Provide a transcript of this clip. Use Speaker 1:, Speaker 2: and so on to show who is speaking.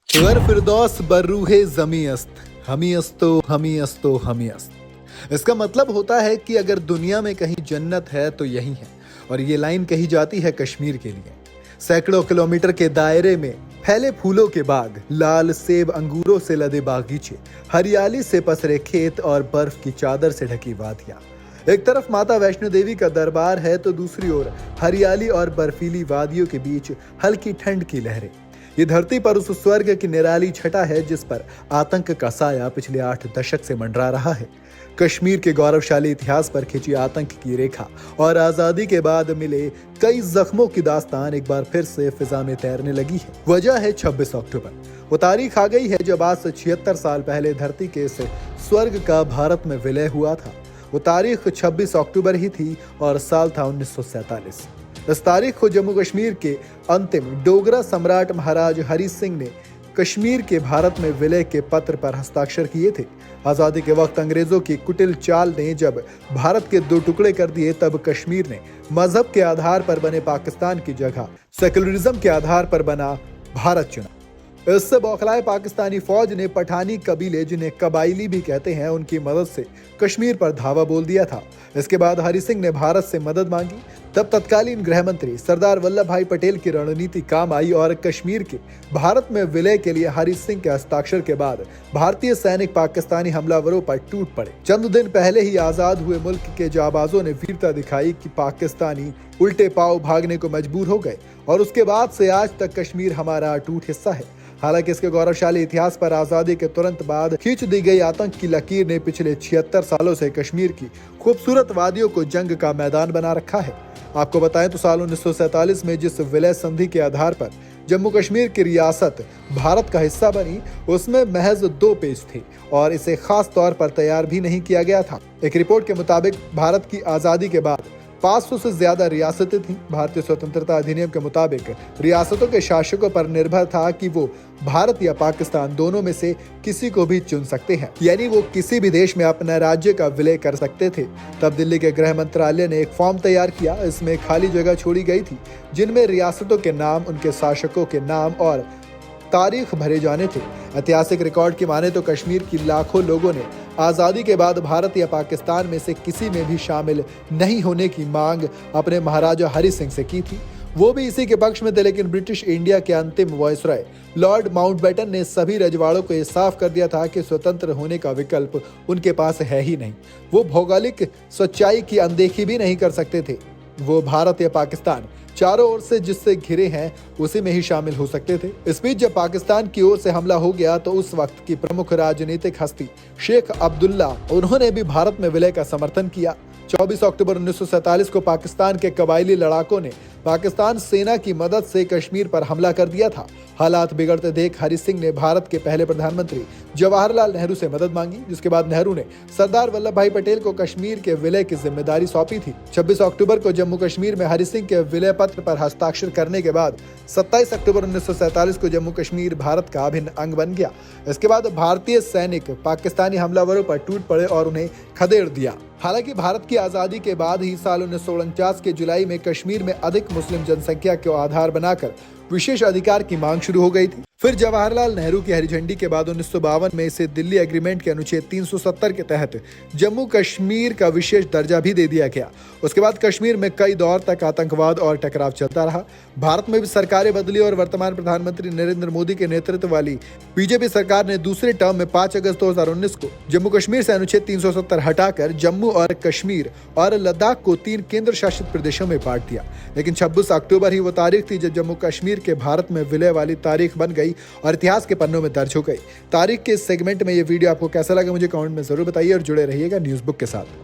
Speaker 1: वर फिरदौस बर्रूहे जमी अस्त हमी अस्तो हमी अस्तो हमी अस्त। इसका मतलब होता है कि अगर दुनिया में कहीं जन्नत है तो यही है। और ये लाइन कही जाती है कश्मीर के लिए। सैकड़ों किलोमीटर के दायरे में फैले फूलों के बाग, लाल सेब अंगूरों से लदे बागीचे, हरियाली से पसरे खेत और बर्फ की चादर से ढकी वादियां। एक तरफ माता वैष्णो देवी का दरबार है तो दूसरी ओर हरियाली और बर्फीली वादियों के बीच हल्की ठंड की लहरें। ये धरती पर उस स्वर्ग की निराली छटा है जिस पर आतंक का साया पिछले 8 दशक से मंडरा रहा है। कश्मीर के गौरवशाली इतिहास पर खिंची आतंक की रेखा और आजादी के बाद मिले कई जख्मों की दास्तान एक बार फिर से फिजा में तैरने लगी है। वजह है 26 अक्टूबर। वो तारीख आ गई है जब आज से 76 साल पहले धरती के इस स्वर्ग का भारत में विलय हुआ था। वो तारीख 26 अक्टूबर ही थी और साल था 1947। इस तारीख को जम्मू कश्मीर के अंतिम डोगरा सम्राट महाराज हरि सिंह ने कश्मीर के भारत में विलय के पत्र पर हस्ताक्षर किए थे। आजादी के वक्त अंग्रेजों की कुटिल चाल ने जब भारत के 2 टुकड़े कर दिए तब कश्मीर ने मजहब के आधार पर बने पाकिस्तान की जगह सेक्युलरिज्म के आधार पर बना भारत चुना। इससे बौखलाए पाकिस्तानी फौज ने पठानी कबीले, जिन्हें कबाइली भी कहते हैं, उनकी मदद से कश्मीर पर धावा बोल दिया था। इसके बाद हरि सिंह ने भारत से मदद मांगी। तब तत्कालीन गृह मंत्री सरदार वल्लभ भाई पटेल की रणनीति काम आई और कश्मीर के भारत में विलय के लिए हरि सिंह के हस्ताक्षर के बाद भारतीय सैनिक पाकिस्तानी हमलावरों पर टूट पड़े। चंद दिन पहले ही आजाद हुए मुल्क के जाबाजों ने वीरता दिखाई कि पाकिस्तानी उल्टे पांव भागने को मजबूर हो गए और उसके बाद से आज तक कश्मीर हमारा अटूट हिस्सा है। हालांकि इसके गौरवशाली इतिहास पर आजादी के तुरंत बाद खींच दी गई आतंक की लकीर ने पिछले 76 सालों से कश्मीर की खूबसूरत वादियों को जंग का मैदान बना रखा है। आपको बताएं तो साल 1947 में जिस विलय संधि के आधार पर जम्मू कश्मीर की रियासत भारत का हिस्सा बनी, उसमें महज 2 पेज थे और इसे खास तौर पर तैयार भी नहीं किया गया था। एक रिपोर्ट के मुताबिक भारत की आजादी के बाद 500 से ज्यादा रियासतें थीं। भारतीय स्वतंत्रता अधिनियम के मुताबिक रियासतों के शासकों पर निर्भर था कि वो भारत या पाकिस्तान दोनों में से किसी को भी चुन सकते हैं, यानी वो किसी भी देश में अपना राज्य का विलय कर सकते थे। तब दिल्ली के गृह मंत्रालय ने एक फॉर्म तैयार किया। इसमें खाली जगह छोड़ी गई थी जिनमें रियासतों के नाम, उनके शासकों के नाम और तारीख भरे जाने थे। ऐतिहासिक रिकॉर्ड की माने तो कश्मीर की लाखों लोगों ने आजादी के बाद भारत या पाकिस्तान में से किसी में भी शामिल नहीं होने की मांग अपने महाराजा हरि सिंह से की थी। वो भी इसी के पक्ष में थे, लेकिन ब्रिटिश इंडिया के अंतिम वायसराय लॉर्ड माउंटबेटन ने सभी रजवाड़ों को यह साफ कर दिया था कि स्वतंत्र होने का विकल्प उनके पास है ही नहीं। वो भौगोलिक सच्चाई की अनदेखी भी नहीं कर सकते थे। वो भारत या पाकिस्तान चारों ओर से जिससे घिरे हैं उसी में ही शामिल हो सकते थे। इस बीच जब पाकिस्तान की ओर से हमला हो गया तो उस वक्त की प्रमुख राजनीतिक हस्ती शेख अब्दुल्ला, उन्होंने भी भारत में विलय का समर्थन किया। 24 अक्टूबर 1947 को पाकिस्तान के कबायली लड़ाकों ने पाकिस्तान सेना की मदद से कश्मीर पर हमला कर दिया था। हालात बिगड़ते देख हरि सिंह ने भारत के पहले प्रधानमंत्री जवाहरलाल नेहरू से मदद मांगी, जिसके बाद नेहरू ने सरदार वल्लभ भाई पटेल को कश्मीर के विलय की जिम्मेदारी सौंपी थी। 26 अक्टूबर को जम्मू कश्मीर में हरि सिंह के विलय पत्र पर हस्ताक्षर करने के बाद 27 अक्टूबर 1947 को जम्मू कश्मीर भारत का अभिन्न अंग बन गया। इसके बाद भारतीय सैनिक पाकिस्तानी हमलावरों पर टूट पड़े और उन्हें खदेड़ दिया। हालांकि भारत की आजादी के बाद ही साल 1949 के जुलाई में कश्मीर में अधिक मुस्लिम जनसंख्या को आधार बनाकर विशेष अधिकार की मांग शुरू हो गई थी। फिर जवाहरलाल नेहरू की हरी झंडी के बाद 1952 में इसे दिल्ली एग्रीमेंट के अनुच्छेद 370 के तहत जम्मू कश्मीर का विशेष दर्जा भी दे दिया गया। उसके बाद कश्मीर में कई दौर तक आतंकवाद और टकराव चलता रहा। भारत में भी सरकारें बदली और वर्तमान प्रधानमंत्री नरेंद्र मोदी के नेतृत्व वाली बीजेपी सरकार ने दूसरे टर्म में 5 अगस्त 2019 को जम्मू कश्मीर से अनुच्छेद 370 हटाकर जम्मू और कश्मीर और लद्दाख को 3 केंद्र शासित प्रदेशों में बांट दिया। लेकिन 26 अक्टूबर ही वो तारीख थी जब जम्मू कश्मीर के भारत में विलय वाली तारीख बन गई और इतिहास के पन्नों में दर्ज हो गई। तारीख के इस सेगमेंट में ये वीडियो आपको कैसा लगा मुझे कमेंट में जरूर बताइए और जुड़े रहिएगा न्यूज़ बुक के साथ।